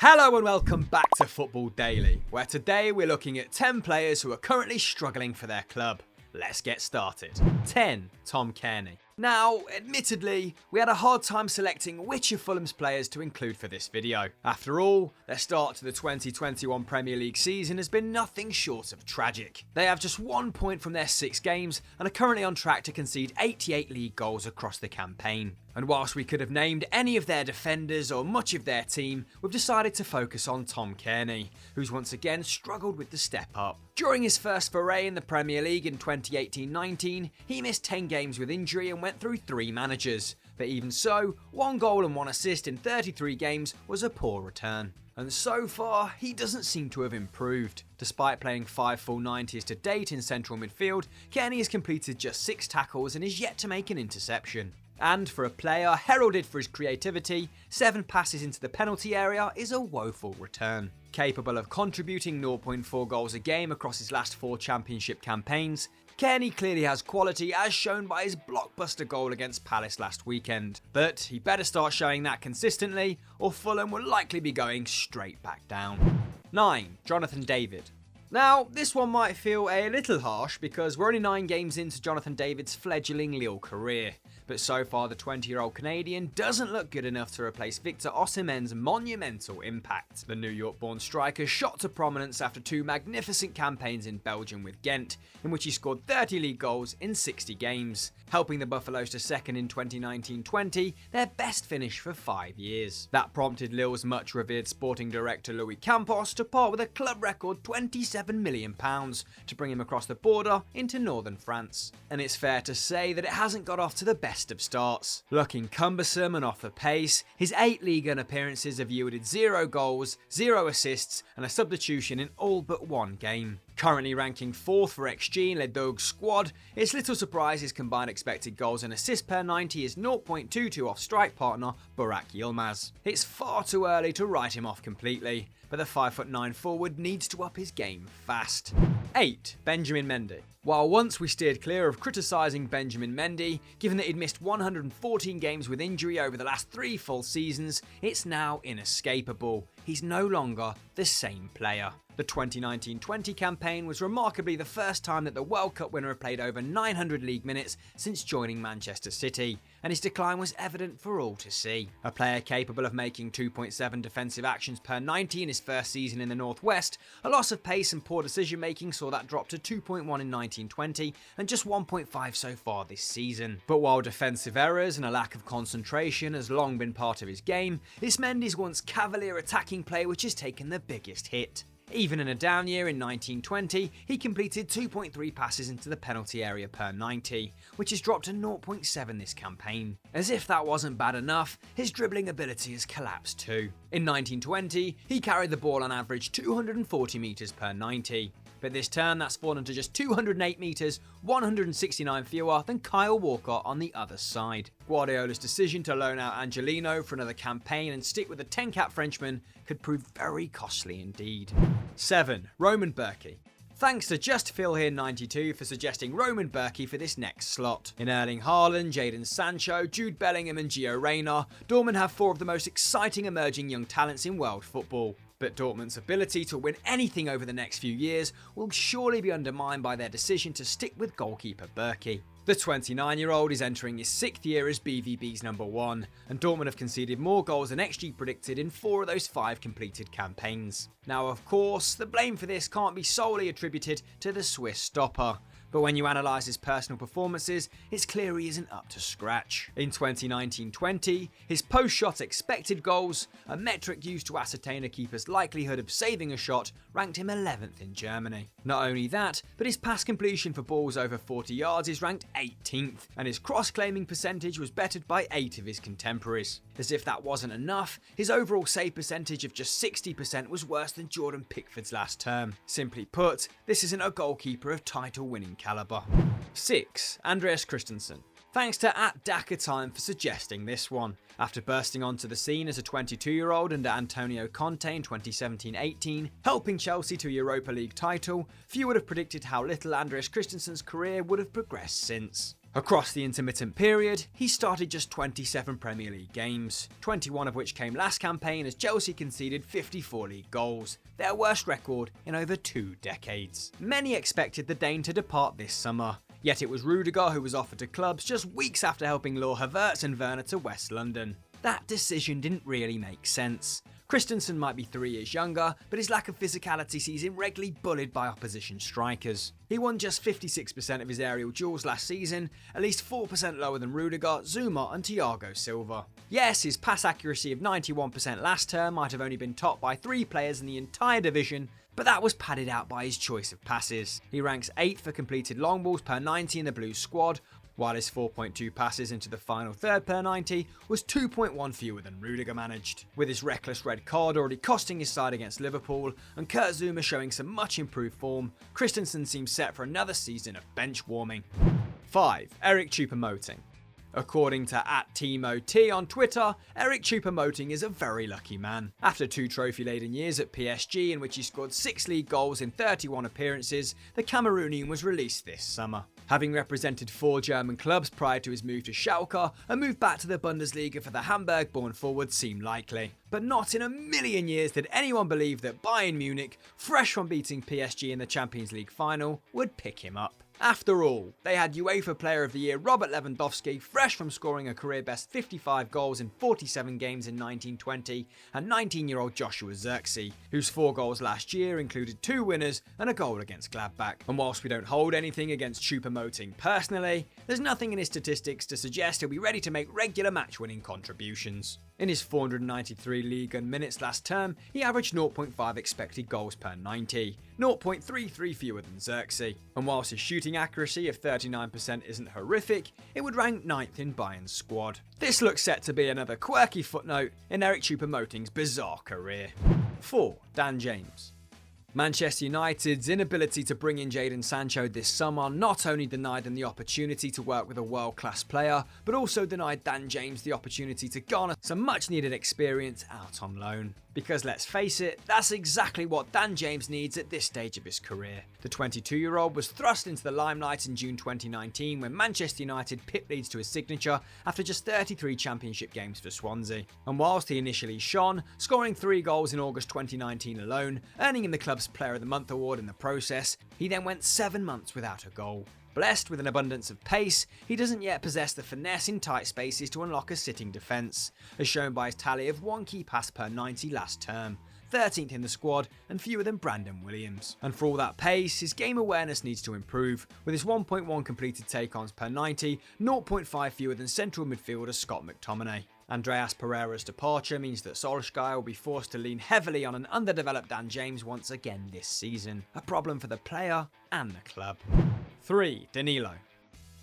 Hello and welcome back to Football Daily, where today we're looking at 10 players who are currently struggling for their club. Let's get started. 10. Tom Cairney. Now, admittedly, we had a hard time selecting which of Fulham's players to include for this video. After all, their start to the 2021 Premier League season has been nothing short of tragic. They have just 1 point from their 6 games and are currently on track to concede 88 league goals across the campaign. And whilst we could have named any of their defenders or much of their team, we've decided to focus on Tom Cairney, who's once again struggled with the step up. During his first foray in the Premier League in 2018-19, he missed 10 games with injury and went through 3 managers. But even so, 1 goal and 1 assist in 33 games was a poor return. And so far, he doesn't seem to have improved. Despite playing 5 full 90s to date in central midfield, Cairney has completed just 6 tackles and is yet to make an interception. And for a player heralded for his creativity, 7 passes into the penalty area is a woeful return. Capable of contributing 0.4 goals a game across his last 4 championship campaigns, Cairney clearly has quality as shown by his blockbuster goal against Palace last weekend. But he better start showing that consistently or Fulham will likely be going straight back down. 9. Jonathan David. Now, this one might feel a little harsh because we're only 9 games into Jonathan David's fledgling Lille career. But so far the 20-year-old Canadian doesn't look good enough to replace Victor Osimhen's monumental impact. The New York-born striker shot to prominence after 2 magnificent campaigns in Belgium with Ghent, in which he scored 30 league goals in 60 games, helping the Buffaloes to second in 2019-20, their best finish for 5 years. That prompted Lille's much-revered sporting director Louis Campos to part with a club record £27 million to bring him across the border into northern France. And it's fair to say that it hasn't got off to the best of starts. Looking cumbersome and off the pace, his 8 Ligue 1 appearances have yielded 0 goals, 0 assists and a substitution in all but 1 game. Currently ranking 4th for XG in Le Dogues squad, it's little surprise his combined expected goals and assists per 90 is 0.22 off strike partner Burak Yilmaz. It's far too early to write him off completely, but the 5'9" forward needs to up his game fast. 8. Benjamin Mendy. While once we steered clear of criticising Benjamin Mendy, given that he'd missed 114 games with injury over the last 3 full seasons, it's now inescapable. He's no longer the same player. The 2019-20 campaign was remarkably the first time that the World Cup winner had played over 900 league minutes since joining Manchester City, and his decline was evident for all to see. A player capable of making 2.7 defensive actions per 90 in his first season in the Northwest, a loss of pace and poor decision making saw that drop to 2.1 in 1920 and just 1.5 so far this season. But while defensive errors and a lack of concentration has long been part of his game, it's Mendy's once cavalier attacking play which has taken the biggest hit. Even in a down year in 1920, he completed 2.3 passes into the penalty area per 90, which has dropped to 0.7 this campaign. As if that wasn't bad enough, his dribbling ability has collapsed too. In 1920, he carried the ball on average 240 metres per 90. But this turn that's fallen to just 208 metres, 169 fewer than Kyle Walker on the other side. Guardiola's decision to loan out Angelino for another campaign and stick with the 10-cap Frenchman could prove very costly indeed. 7. Roman Burki. Thanks to Just Phil here 92 for suggesting Roman Burki for this next slot. In Erling Haaland, Jadon Sancho, Jude Bellingham and Gio Reyna, Dortmund have 4 of the most exciting emerging young talents in world football. But Dortmund's ability to win anything over the next few years will surely be undermined by their decision to stick with goalkeeper Burki. The 29-year-old is entering his 6th year as BVB's number 1, and Dortmund have conceded more goals than XG predicted in 4 of those 5 completed campaigns. Now, of course, the blame for this can't be solely attributed to the Swiss stopper, but when you analyse his personal performances, it's clear he isn't up to scratch. In 2019-20, his post-shot expected goals, a metric used to ascertain a keeper's likelihood of saving a shot, ranked him 11th in Germany. Not only that, but his pass completion for balls over 40 yards is ranked 18th, and his cross-claiming percentage was bettered by 8 of his contemporaries. As if that wasn't enough, his overall save percentage of just 60% was worse than Jordan Pickford's last term. Simply put, this isn't a goalkeeper of title-winning calibre. 6. Andreas Christensen. Thanks to @DakaTime for suggesting this one. After bursting onto the scene as a 22-year-old under Antonio Conte in 2017-18, helping Chelsea to a Europa League title, few would have predicted how little Andreas Christensen's career would have progressed since. Across the intermittent period, he started just 27 Premier League games, 21 of which came last campaign as Chelsea conceded 54 league goals, their worst record in over 2 decades. Many expected the Dane to depart this summer, yet it was Rudiger who was offered to clubs just weeks after helping lure Havertz and Werner to West London. That decision didn't really make sense. Christensen might be 3 years younger, but his lack of physicality sees him regularly bullied by opposition strikers. He won just 56% of his aerial duels last season, at least 4% lower than Rudiger, Zuma and Thiago Silva. Yes, his pass accuracy of 91% last term might have only been topped by 3 players in the entire division, but that was padded out by his choice of passes. He ranks 8th for completed long balls per 90 in the Blues squad, while his 4.2 passes into the final third per 90 was 2.1 fewer than Rudiger managed. With his reckless red card already costing his side against Liverpool and Kurt Zouma showing some much improved form, Christensen seems set for another season of bench warming. 5. Eric Choupo-Moting. According to @TimoT on Twitter, Eric Choupo-Moting is a very lucky man. After 2 trophy-laden years at PSG in which he scored 6 league goals in 31 appearances, the Cameroonian was released this summer. Having represented 4 German clubs prior to his move to Schalke, a move back to the Bundesliga for the Hamburg-born forward seemed likely. But not in a million years did anyone believe that Bayern Munich, fresh from beating PSG in the Champions League final, would pick him up. After all, they had UEFA Player of the Year Robert Lewandowski, fresh from scoring a career-best 55 goals in 47 games in 1920, and 19-year-old Joshua Zirkzee, whose 4 goals last year included 2 winners and a goal against Gladbach. And whilst we don't hold anything against Choupo-Moting personally, there's nothing in his statistics to suggest he'll be ready to make regular match-winning contributions. In his 493 league and minutes last term, he averaged 0.5 expected goals per 90, 0.33 fewer than Zirkzee. And whilst his shooting accuracy of 39% isn't horrific, it would rank 9th in Bayern's squad. This looks set to be another quirky footnote in Eric Choupo-Moting's bizarre career. 4. Dan James. Manchester United's inability to bring in Jadon Sancho this summer not only denied them the opportunity to work with a world-class player, but also denied Dan James the opportunity to garner some much-needed experience out on loan. Because let's face it, that's exactly what Dan James needs at this stage of his career. The 22-year-old was thrust into the limelight in June 2019 when Manchester United pipped Leeds to his signature after just 33 championship games for Swansea. And whilst he initially shone, scoring 3 goals in August 2019 alone, earning him the club's Player of the Month award in the process, he then went 7 months without a goal. Blessed with an abundance of pace, he doesn't yet possess the finesse in tight spaces to unlock a sitting defence, as shown by his tally of 1 key pass per 90 last term, 13th in the squad and fewer than Brandon Williams. And for all that pace, his game awareness needs to improve, with his 1.1 completed take-ons per 90, 0.5 fewer than central midfielder Scott McTominay. Andreas Pereira's departure means that Solskjaer will be forced to lean heavily on an underdeveloped Dan James once again this season, a problem for the player and the club. 3. Danilo.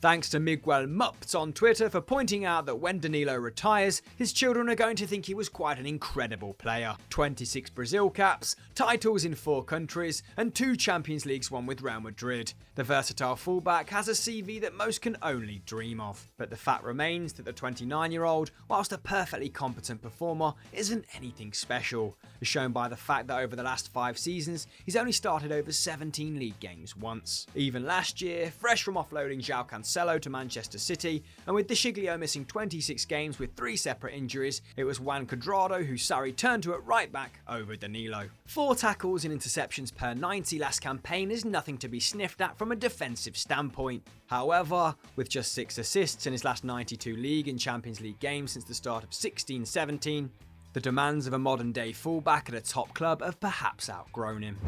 Thanks to Miguel Mupt on Twitter for pointing out that when Danilo retires, his children are going to think he was quite an incredible player. 26 Brazil caps, titles in 4 countries, and 2 Champions Leagues won with Real Madrid. The versatile fullback has a CV that most can only dream of. But the fact remains that the 29-year-old, whilst a perfectly competent performer, isn't anything special, as shown by the fact that over the last 5 seasons, he's only started over 17 league games once. Even last year, fresh from offloading João Cancelo to Manchester City, and with De Sciglio missing 26 games with 3 separate injuries, it was Juan Cuadrado who Sarri turned to at right back over Danilo. 4 tackles and interceptions per 90 last campaign is nothing to be sniffed at from a defensive standpoint. However, with just 6 assists in his last 92 league and Champions League games since the start of 16-17, the demands of a modern-day fullback at a top club have perhaps outgrown him.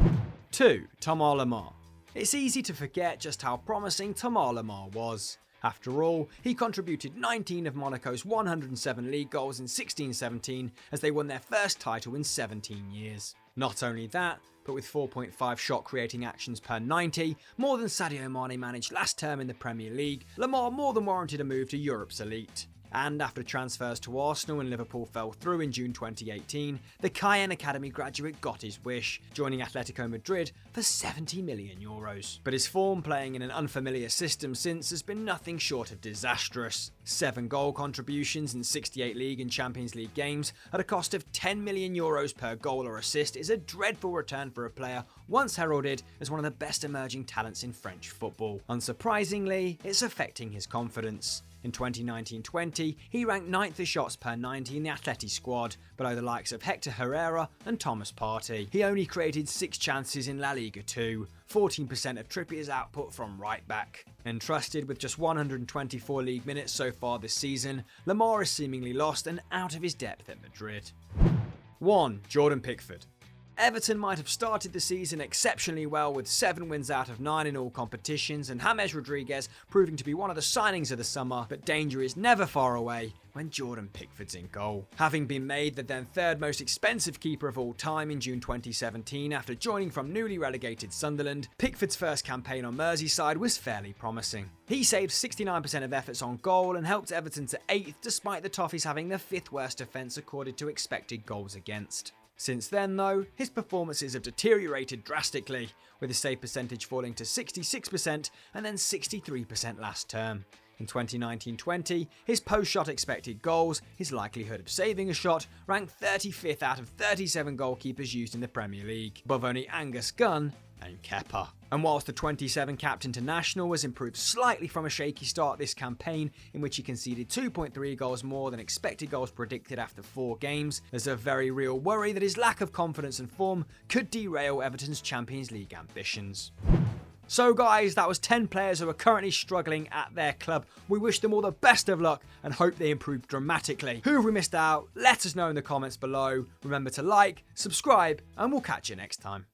2. Thomas Lemar. It's easy to forget just how promising Thomas Lemar was. After all, he contributed 19 of Monaco's 107 league goals in 16-17 as they won their first title in 17 years. Not only that, but with 4.5 shot creating actions per 90, more than Sadio Mane managed last term in the Premier League, Lemar more than warranted a move to Europe's elite. And after transfers to Arsenal and Liverpool fell through in June 2018, the Cayenne Academy graduate got his wish, joining Atletico Madrid for €70 million. But his form playing in an unfamiliar system since has been nothing short of disastrous. 7 goal contributions in 68 League and Champions League games at a cost of €10 million per goal or assist is a dreadful return for a player once heralded as one of the best emerging talents in French football. Unsurprisingly, it's affecting his confidence. In 2019-20, he ranked 9th as shots per 90 in the Atleti squad, below the likes of Hector Herrera and Thomas Partey. He only created 6 chances in La Liga too, 14% of Trippier's output from right back. Entrusted with just 124 league minutes so far this season, Lemar is seemingly lost and out of his depth at Madrid. 1. Jordan Pickford. Everton might have started the season exceptionally well with 7 wins out of 9 in all competitions and James Rodriguez proving to be one of the signings of the summer, but danger is never far away when Jordan Pickford's in goal. Having been made the then 3rd most expensive keeper of all time in June 2017 after joining from newly relegated Sunderland, Pickford's first campaign on Merseyside was fairly promising. He saved 69% of efforts on goal and helped Everton to 8th despite the Toffees having the 5th worst defence according to expected goals against. Since then though, his performances have deteriorated drastically, with his save percentage falling to 66% and then 63% last term. In 2019-20, his post-shot expected goals, his likelihood of saving a shot, ranked 35th out of 37 goalkeepers used in the Premier League, above only Angus Gunn and Kepa. And whilst the 27 capped international has improved slightly from a shaky start this campaign, in which he conceded 2.3 goals more than expected goals predicted after 4 games, there's a very real worry that his lack of confidence and form could derail Everton's Champions League ambitions. So guys, that was 10 players who are currently struggling at their club. We wish them all the best of luck and hope they improve dramatically. Who have we missed out? Let us know in the comments below. Remember to like, subscribe, and we'll catch you next time.